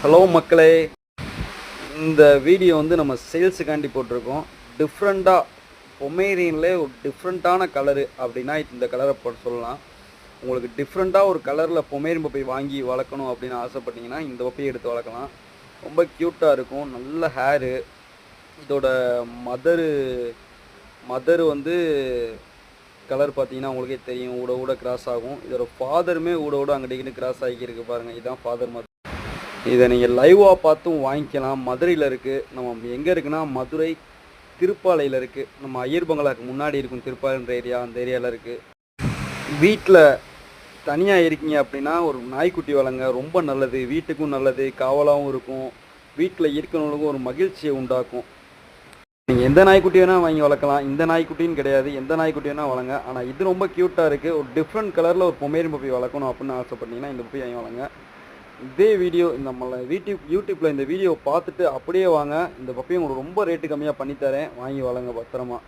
Hello மக்களே, இந்த video வந்து நம்ம சேல்ஸுக்காண்டி போட்டிருக்கோம். டிஃப்ரெண்ட்டாக பொமேரியன்லே ஒரு டிஃப்ரெண்ட்டான கலரு அப்படின்னா இந்த கலரை போட்டு சொல்லலாம். உங்களுக்கு டிஃப்ரெண்ட்டாக ஒரு கலரில் பொமேரியன் பப்பி வாங்கி வளர்க்கணும் அப்படின்னு ஆசைப்பட்டீங்கன்னா இந்த பப்பியை எடுத்து வளர்க்கலாம். ரொம்ப க்யூட்டாக இருக்கும், நல்ல ஹேரு. இதோட மதரு மதரு வந்து கலர் பார்த்தீங்கன்னா உங்களுக்கே தெரியும், ஊட ஊட கிராஸ் ஆகும். இதோட ஃபாதருமே ஊட ஊட அங்கிட்டு கிராஸ் ஆகியிருக்கு பாருங்கள். இதுதான் ஃபாதர் மதர். இதை நீங்கள் லைவாக பார்த்தும் வாங்கிக்கலாம். மதுரையில் இருக்குது. நம்ம எங்கே இருக்குன்னா மதுரை திருப்பாலையில் இருக்குது. நம்ம ஐயர் பங்களாக்கு முன்னாடி இருக்கும் திருப்பாலைன்ற ஏரியா, அந்த ஏரியாவில் இருக்குது. வீட்டில் தனியாக இருக்கீங்க அப்படின்னா ஒரு நாய்க்குட்டி வளங்க, ரொம்ப நல்லது. வீட்டுக்கும் நல்லது, காவலாகவும் இருக்கும். வீட்டில் இருக்கிறவங்களுக்கும் ஒரு மகிழ்ச்சியை உண்டாக்கும். நீங்கள் எந்த நாய்க்குட்டி வேணால் வாங்கி வளர்க்கலாம். இந்த நாய்க்குட்டின்னு கிடையாது, எந்த நாய்க்குட்டி வேணால் வளங்க. ஆனால் இது ரொம்ப க்யூட்டாக இருக்குது. ஒரு டிஃப்ரெண்ட் கலரில் ஒரு பொமேரியன் பப்பி வளர்க்கணும் அப்படின்னு ஆசைப்பட்டீங்கன்னா இந்த பப்பி வாங்கி வளங்க. இதே வீடியோ நம்மளை யூடியூப்பில் இந்த வீடியோ பார்த்துட்டு அப்படியே வாங்க. இந்த பப்பியை உங்களுக்கு ரொம்ப ரேட்டு கம்மியாக பண்ணித்தரேன், வாங்கி வளங்க பத்திரமா.